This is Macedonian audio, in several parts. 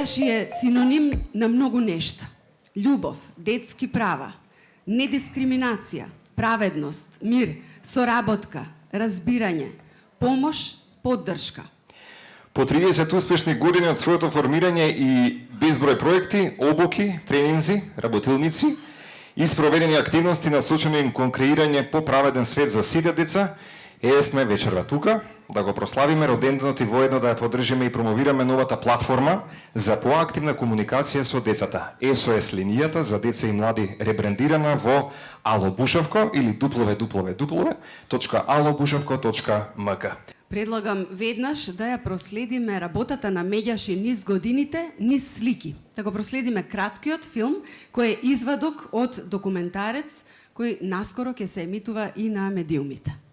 Меѓаши е синоним на многу нешта. Љубов, детски права, недискриминација, праведност, мир, соработка, разбирање, помош, поддршка. По 30 успешни години од своето формирање и безброј проекти, обуки, тренинзи, работилници и спроведени активности насочени кон креирање поправеден свет за сите деца, сме вечерва тука да го прославиме роденденот и воедно да ја поддржиме и промовираме новата платформа за поактивна комуникација со децата. SOS линијата за деца и млади ребрендирана во Ало Бушевко или www.alobушевко.mk. Предлагам веднаш да ја проследиме работата на Меѓаши низ годините, низ слики. Да го проследиме краткиот филм кој е извадок од документарец кој наскоро ќе се емитува и на медиумите.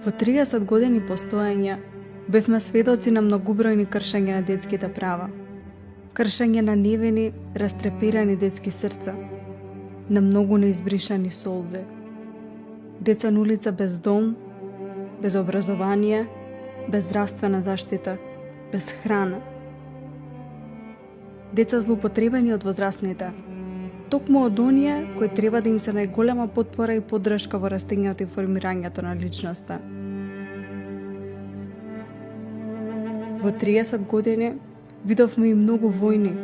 Во 30 години постоење бевме сведоци на многубројни кршења на детските права, кршење на невини, растреперани детски срца, на многу неизбришани солзи. Деца на улица без дом, без образование, без здравствена заштита, без храна. Деца злоупотребени од возрастните, токму од оние кои треба да им се најголема потпора и поддршка во растењето и формирањето на личноста. Во 30 години видовме и многу војни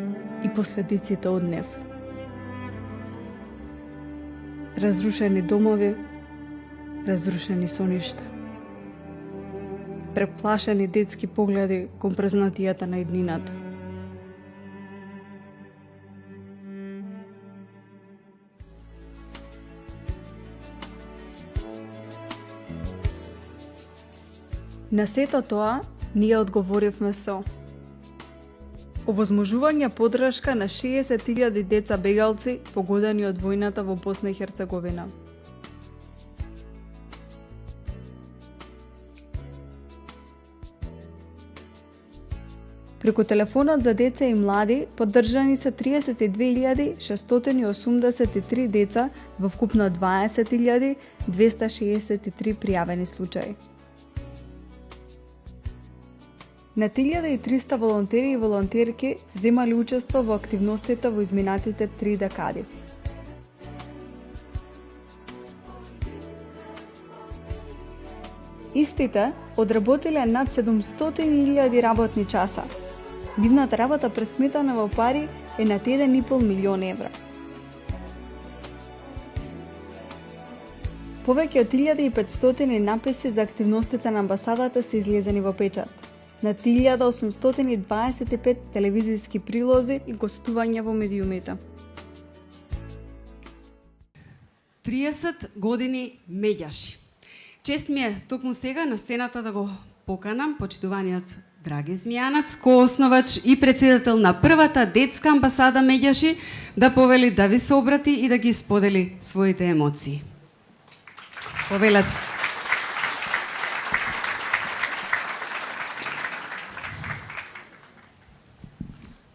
и последиците од нив. Разрушени домови, разрушени соништа. Преплашени детски погледи кон празнотијата на иднината. На сето тоа, ние одговоривме со овозможување поддршка на 60.000 деца бегалци погодени од војната во Босна и Херцеговина. Преку телефонот за деца и млади поддржани се 32.683 деца во вкупно 20.263 пријавени случаи. На 1300 волонтери и волонтерки земали учество во активностите во изминатите 3 декади. Истите одработиле над 700.000 работни часа. Нивната работа пресметана во пари е над 1,5 милион евра. Повеќе од 1500 написи за активностите на амбасадата се излезени во печат. На 1825 телевизиски прилози и гостувања во медиумите. 30 години Меѓаши. Чест ми е токму сега на сцената да го поканам почитуваниот Драги Змијанац, коосновач и председател на првата детска амбасада Меѓаши, да повели да ви се обрати и да ги сподели своите емоции. Повелете.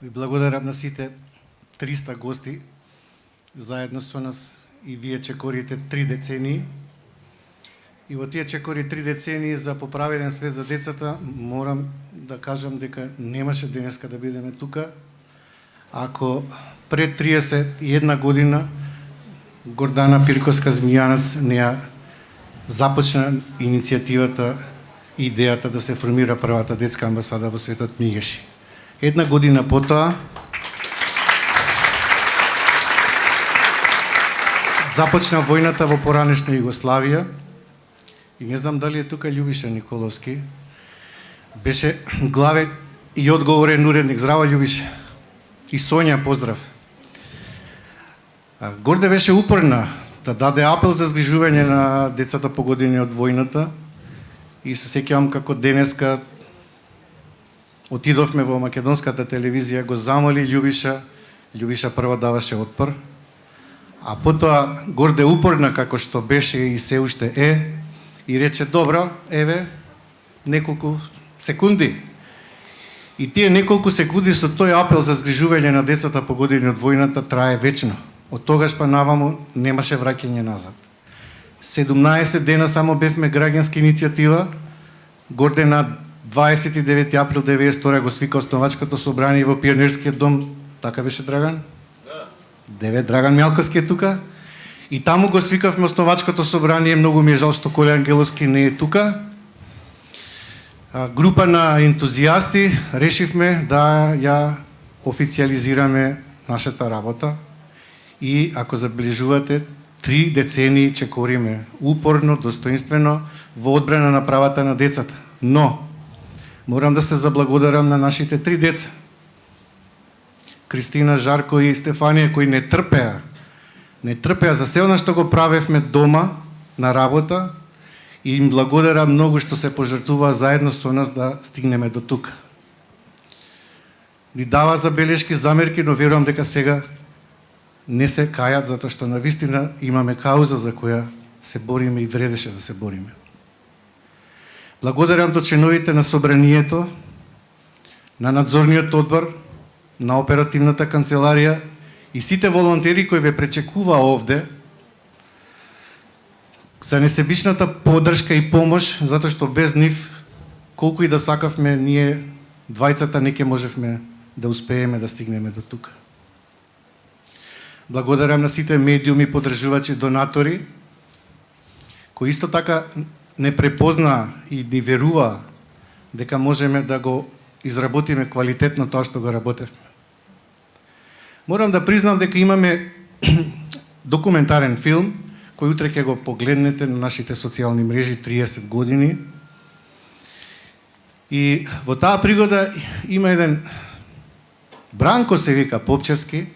Ви благодарам на сите 300 гости заедно со нас и вие чекорите 3 децении. И во тие чекори 3 децении за поправеден свет за децата, морам да кажам дека немаше денеска да бидеме тука, ако пред 31 година Гордана Пирковска Змијанац не ја започна иницијативата и идејата да се формира првата детска амбасада во светот Меѓаши. Една година потоа започна војната во поранешна Југославија и не знам дали е тука Љубиша Николовски. Беше главен и одговорен уредник. Здраво, Љубиша. И Сонја, поздрав. Горде беше упорна да даде апел за згрижување на децата погодени од војната и се сеќавам како денеска отидовме во македонската телевизија, го замоли Љубиша, Љубиша прво даваше отпор, а потоа Горде упорна како што беше и се уште е, и рече, добро, еве, неколку секунди. И тие неколку секунди со тој апел за згрижување на децата погодени од војната трае вечно. Од тогаш па наваму немаше враќање назад. 17 дена само бевме граѓанска иницијатива, горде на 29 април 1992 го свика основачкото собрание во Пионерскиот дом, така беше Драган? Да. Драган Мјалковски е тука. И таму го свикавме основачкото собрание, многу ми е жал што Коле Ангеловски не е тука. Група на ентузијасти решивме да ја официализираме нашата работа и ако забележувате 3 децении чекориме упорно, достоинствено во одбрана на правата на децата. Но морам да се заблагодарам на нашите 3 деца. Кристина, Жарко и Стефанија, кои не трпеа за се она што го правевме дома на работа и им благодарам многу што се пожртвуваа заедно со нас да стигнеме до тука. Ни дава забелешки, замерки, но верувам дека сега не се кајат затоа што навистина имаме кауза за која се бориме и вредеше да се бориме. Благодарам до членовите на собранието, на надзорниот одбор, на оперативната канцеларија и сите волонтери кои ве пречекуваа овде за несебичната поддршка и помош, затоа што без нив, колку и да сакавме, ние двајцата не ќе можевме да успееме да стигнеме до тука. Благодарам на сите медиуми, поддржувачи, донатори, кои исто така не препозна и ни верува дека можеме да го изработиме квалитетно тоа што го работевме. Морам да признам дека имаме документарен филм, кој утре ќе го погледнете на нашите социјални мрежи 30 години. И во таа пригода има еден Бранко се вика Попчевски,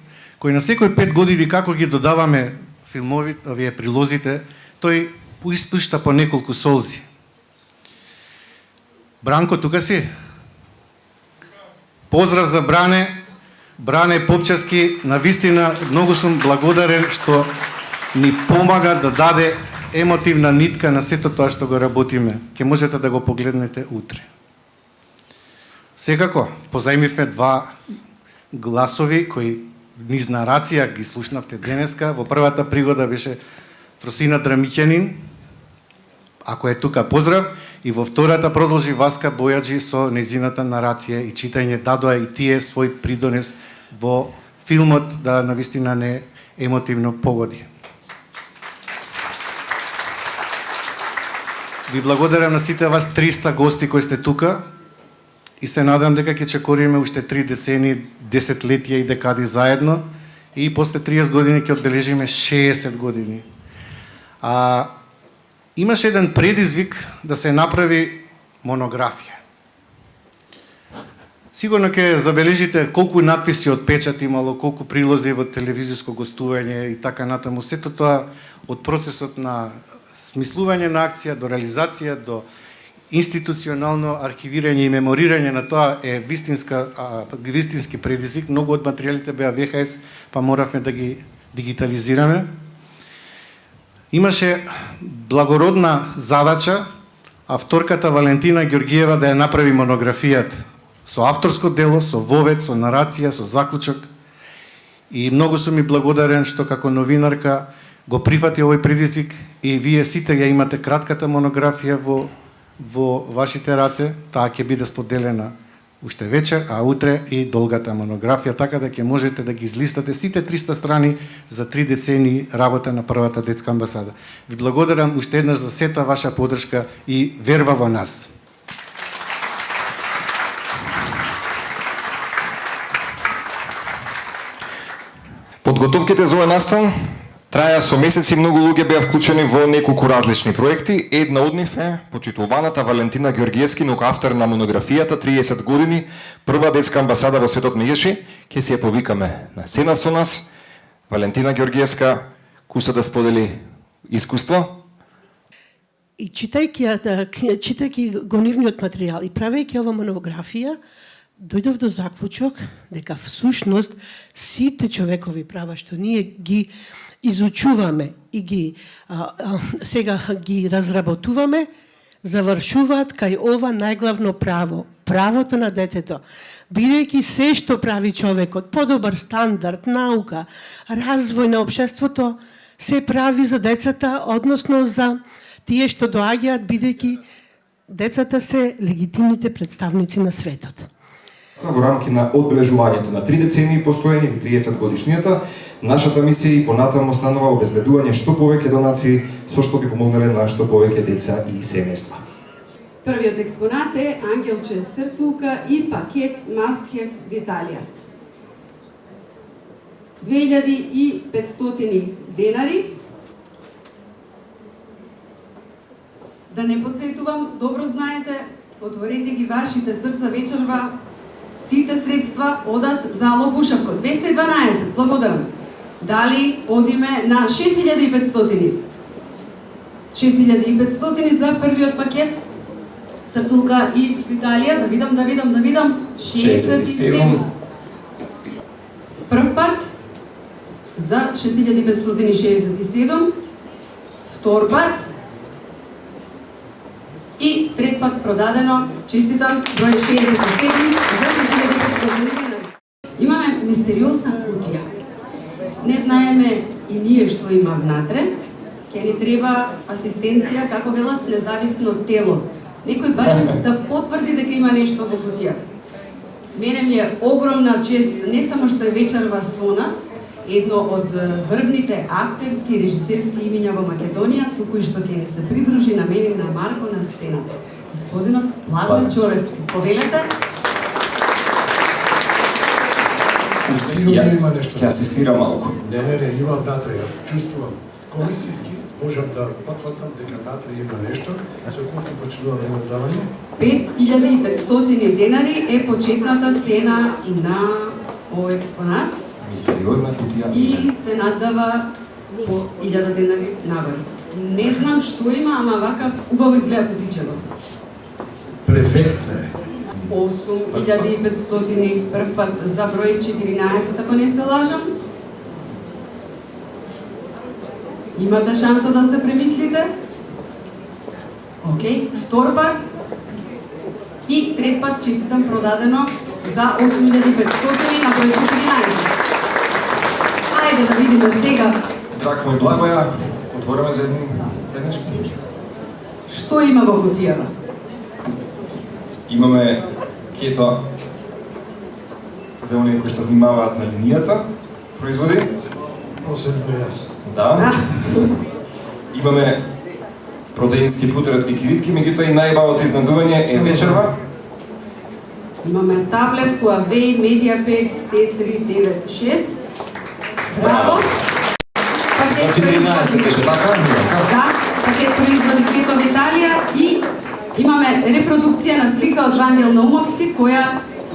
кој на секој 5 години како ги додаваме филмови, овие прилозите, тој испушта по неколку солзи. Бранко, тука си? Поздрав за Бране Попчевски, навистина многу сум благодарен што ни помага да даде емотивна нитка на сето тоа што го работиме. Ке можете да го погледнете утре. Секако, позајмивме 2 гласови кои низ нарација ги слушнавте денеска. Во првата пригода беше Фросина Драмиќанин, ако е тука, поздрав. И во втората продолжи Васка Бојаджи со незината нарација и читање, дадоа и тие свој придонес во филмот да навистина не емотивно погоди. Ви благодарам на сите вас 300 гости кои сте тука и се надам дека ќе чекориме уште 3 децени, 10-летија и декади заедно и после 30 години ќе одбележиме 60 години. Имаше еден предизвик да се направи монографија. Сигурно ќе забележите колку надписи од печат имало, колку прилози во телевизиско гостување и така натаму. Сето тоа од процесот на смислување на акција, до реализација, до институционално архивирање и меморирање на тоа е вистински предизвик. Многу од материјалите беа ВХС, па моравме да ги дигитализираме. Имаше благородна задача авторката Валентина Ѓоргиева да ја направи монографијата со авторско дело, со вовед, со нарација, со заклучок. И многу сум ми благодарен што како новинарка го прифати овој предизвик и вие сите ја имате кратката монографија во вашите раце. Таа ќе биде споделена уште вечер, а утре и долгата монографија, така да ќе можете да ги излистате сите 300 страни за 3 децении работа на првата детска амбасада. Ви благодарам уште еднаш за сета ваша поддршка и верба во нас. Подготовките за овој настан траја со месеци, многу луѓе беа вклучени во неколку различни проекти. Една од нив е почитуваната Валентина Ѓоргиевски, автор на монографијата 30 години, прва детска амбасада во светот Меѓаши. Ке си ја повикаме на сцена со нас. Валентина Ѓоргиевска, куса да сподели искуство. И читајќи го нивниот материјал и правејќи ова монографија, дојдов до заклучок дека всушност сите човекови права што ние ги изучуваме и сега ги разработуваме, завршуваат кај ова најглавно право правото на детето, бидејќи се што прави човекот, подобар стандард, наука, развој на општеството, се прави за децата, односно за тие што доаѓаат, бидејќи децата се легитимните представници на светот. Во рамки на одбележувањето на 3 децении постоење или 30 годишнината, нашата мисија и понатаму останува обезбедување што повеќе донации со што би помогнале на што повеќе деца и семејства. Првиот експонат е ангелче Срцулка и пакет Масхев Виталија. 2500 денари. Да не подсетувам, добро знаете, отворете ги вашите срца вечерва, сите средства одат за Ало Бушавко. 212, благодарам. Дали одиме на 6500? 6500 за првиот пакет Срцулка и Виталија. Да видам. 67. Прв пат за 6567. Втор пат и трет пат продадено, честитам, број 67 за 6500 денари. Имаме мистериозна кутија. Не знаеме и ние што има внатре. Ќе ни треба асистенција, како велат, независно тело. Некој барем да потврди дека има нешто во кутијата. Мене ми е огромна чест, не само што е вечерва со нас, едно од врвните актерски и режисерски имиња во Македонија, туку и што ќе ни се придружи на мене и на Марко на сцената. Господинот Благој Чоревски. Повелете? Сигурно има нешто. Ќе асистирам малку. Не, има внатре, јас чувствувам. Комисијски можам да потврдам дека внатре има нешто, со колку почнуваме надавање. 5500 денари е почетната цена на овој експонат. Мистериозна кутија. И се наддава по 1000 денари нагоре. Не знам што има, ама вака убаво изгледа кутичево. Префектна е. 8500 прв пат за број 14, ако не се лажам. Имате шанса да се премислите. Океј, втор пат и трет пат честитам продадено за 8500 на број 14. Ајде да видиме сега. Драг мој Благоја, отвораме за едни седнички. Што има во кутијава? Имаме кето за оние кои што внимаваат на линијата, производи. Посебно јас. Да. Имаме протеински путерет кикиритки, меѓутоа и најбавото изненадување е вечерва. Имаме таблет Huawei Media5 T396. Браво! Значи 13 беше така? Да, пакет производи Кето Виталија и имаме репродукција на слика од Вангел Наумовски, која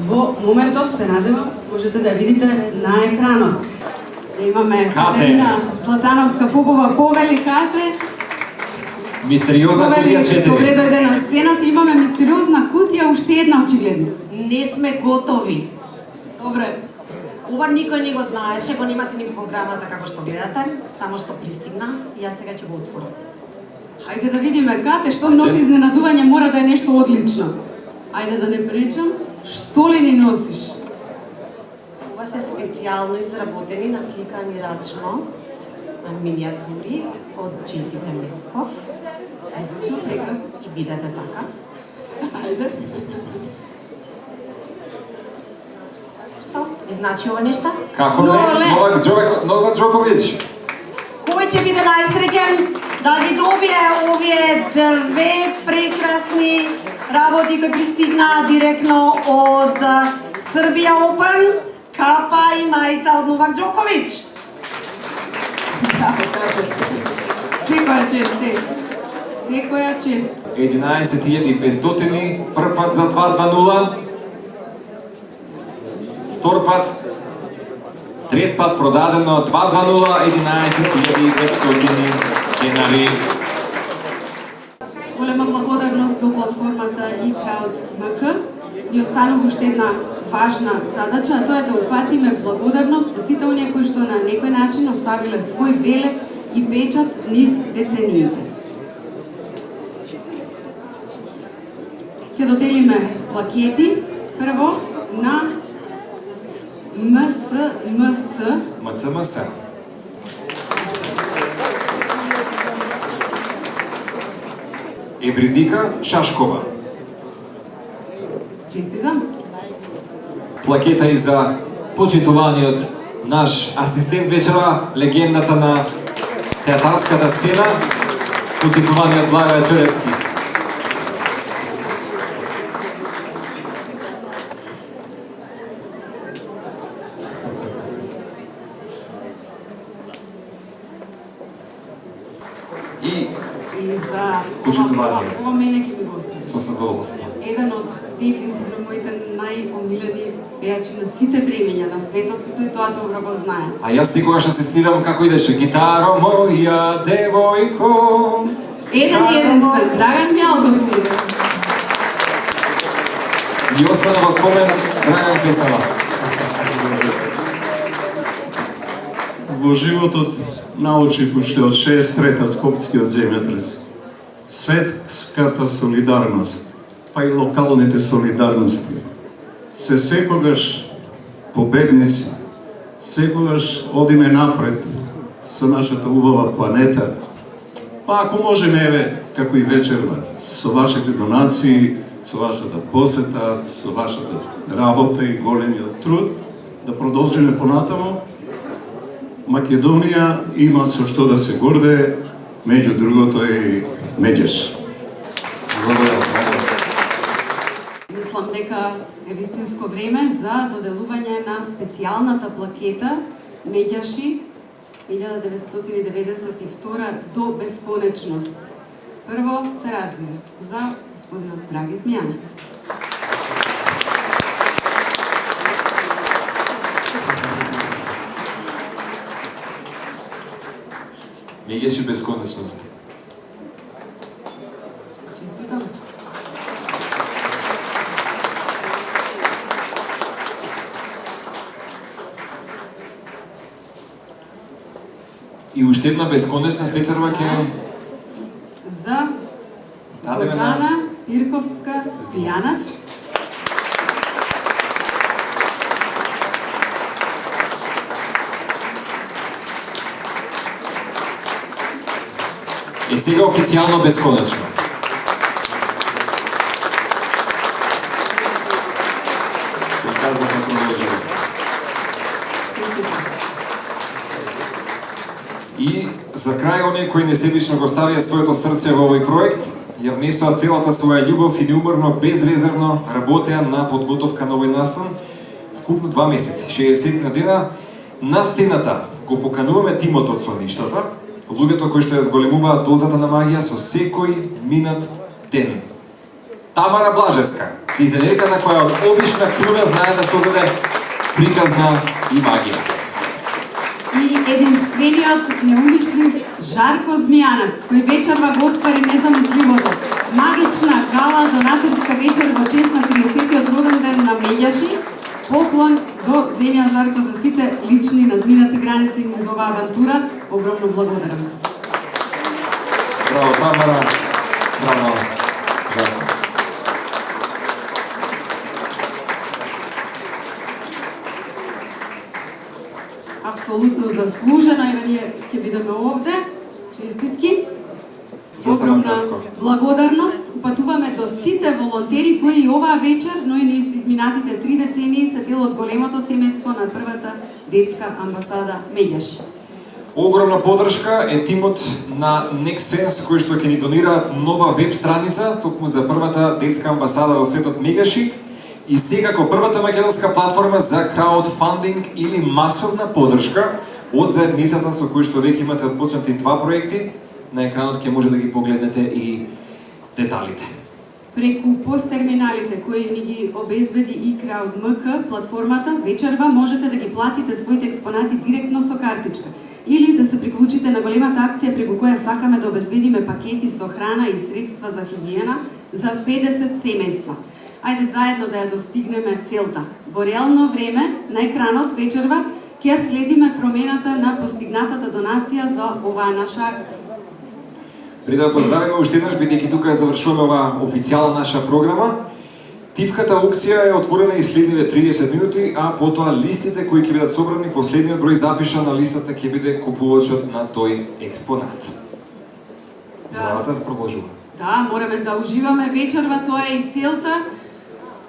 во моментов, се надевам, можете да ја видите на екранот. Имаме Катерина Златановска Попова, повели Кате. Мистериозна кутија 4. Добре дојде на сцената, имаме мистериозна кутија, уште една очигледно. Не сме готови. Добре. Ова никој не го знаеше, го немате ни во програмата како што гледате, само што пристигна и јас сега ќе го отворам. Хајде да видиме, Кате, што носи изненадување, мора да е нешто одлично. Ајде да не пречам, што ли ни носиш? Ова се специјално изработени, насликани рачно минијатури од Чесите Мелков. Одлично, прекрасно. И бидете така. Ајде. Што? Ви значи ова нешто? Како не? Новак Джоковиќ. Кој ќе биде најсреќен да ги добие овие две прекрасни работи кои пристигнаа директно од Србија Open, капа и мајца од Новак Джоковиќ. Секоја чест, секоја чест. 11.500, прв пат за 2-2-0. Втор пат, трет пат продадено 2-2-0, 11.500 денари. Голема благодарност до платформата и Crowd МК. Ни останува уште една важна задача, а тоа е да упатиме благодарност до сите оние кои што на некој начин оставиле свој белег и печат низ децениите. Ќе доделиме плакети прво на МЦМС. МЦМС. Евридика Шашкова. Честитам. Плакета и за почитуваниот наш асистент вечера, легендата на театарската сцена, почитуваниот Благоје Ќоревски. И за Почитување. ова мене ќе ми го остави. Со задоволство. Еден од дефинитивно моите најомилени пејачи на сите времења на светот, и тој тоа добро го знае. А јас секогаш асистирам како идеше гитаро моја девојко. Еден единствен, Драган Мјалковски. И остана во спомен Драган Песнава. Во животот научив уште од 63-та Скопскиот земјотрес. Светската солидарност, па и локалните солидарности се секогаш победници, секогаш одиме напред со нашата убава планета. Па ако можеме, еве, како и вечерва, со вашите донации, со вашата посета, со вашата работа и големиот труд, да продолжиме понатамо. Македонија има со што да се гордее, меѓу другото и Медјаш. Мислам дека е вистинско време за доделување на специјалната плакета Медјаши 1992 до бесконечност. Прво се разбира за господинот Драги Змијанец. Медјаши бесконечност. Честитам. И уште една бесконечност вечерва ќе За дадеме на Гордана Пирковска Змијанац. е сега официјално бесконечно. Казахме продолжиме. Честитам. И за крај, оние кои несебично го ставија своето срце во овој проект, ја внесоа целата своја љубов и неуморно, безрезервно работеа на подготовка на овој настан вкупно 2 месеци, 60 на дена. На сцената го покануваме тимот од Соништата, луѓето кои што ја зголемуваат дозата на магија со секој минат ден. Тамара Блажевска, дизајнерката која од обична крива знае да создаде приказна и магија. И единствениот неумишлив Жарко Змијанац, кој вечерва го оствари незамисливото. Магична гала донаторска вечер во чест на 30-тиот роден ден на Медјаши. Поклон до земја Жарко за сите лични надминати граници низ оваа авантура. Огромно благодарам. Браво, Тамара. Браво, Жарко. Апсолутно заслужено, еве ние ќе бидеме овде. Честитки. За само Огромна кратко. благодарност упатуваме до сите волонтери кои и оваа вечер, но и низ изминатите 3 децении се дел од големото семејство на првата детска амбасада Медјаши. Огромна поддршка е тимот на Nextsense кој што ќе ни донира нова веб страница токму за првата детска амбасада во светот Медјаши и секако првата македонска платформа за краудфандинг или масовна поддршка од заедницата со кој што веќе имате отпочнати 2 проекти. На екранот ќе може да ги погледнете и деталите. Преку посттерминалите кои ни ги обезбеди и CrowdMK платформата, вечерва можете да ги платите своите експонати директно со картичка или да се приклучите на големата акција преку која сакаме да обезбедиме пакети со храна и средства за хигиена за 50 семејства. Ајде заедно да ја достигнеме целта. Во реално време на екранот вечерва ќе ја следиме промената на постигнатата донација за оваа наша акција. Пред да поздравиме уште еднаш, бидејќи тука ја завршуваме оваа официјална наша програма, Тивката аукција е отворена и следниве 30 минути, а потоа листите кои ќе бидат собрани, последниот број запишан на листата ќе биде купувачот на тој експонат. Забавата продолжува. Да, мораме да уживаме вечерва, тоа е и целта.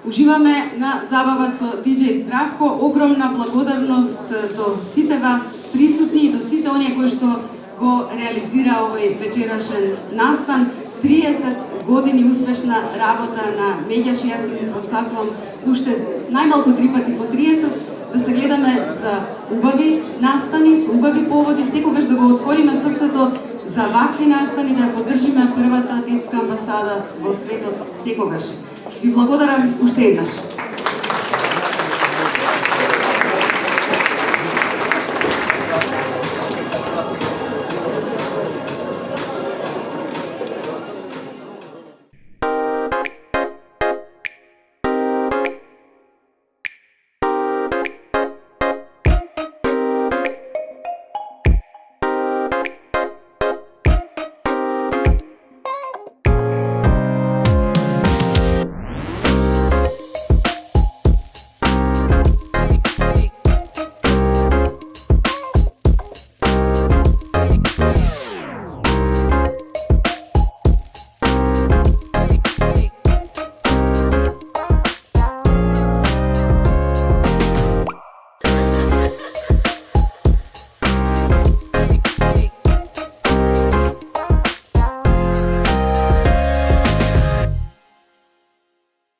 Уживаме на забава со DJ Здравко. Огромна благодарност до сите вас присутни и до сите оние кои што го реализира овој вечерашен настан. 30 години успешна работа на Меѓаш и јас им подсакувам уште најмалку 3 пати по 30 да се гледаме за убави настани, со убави поводи, секогаш да го отвориме срцето за вакви настани, да ја поддржиме првата детска амбасада во светот секогаш. Ви благодарам уште еднаш.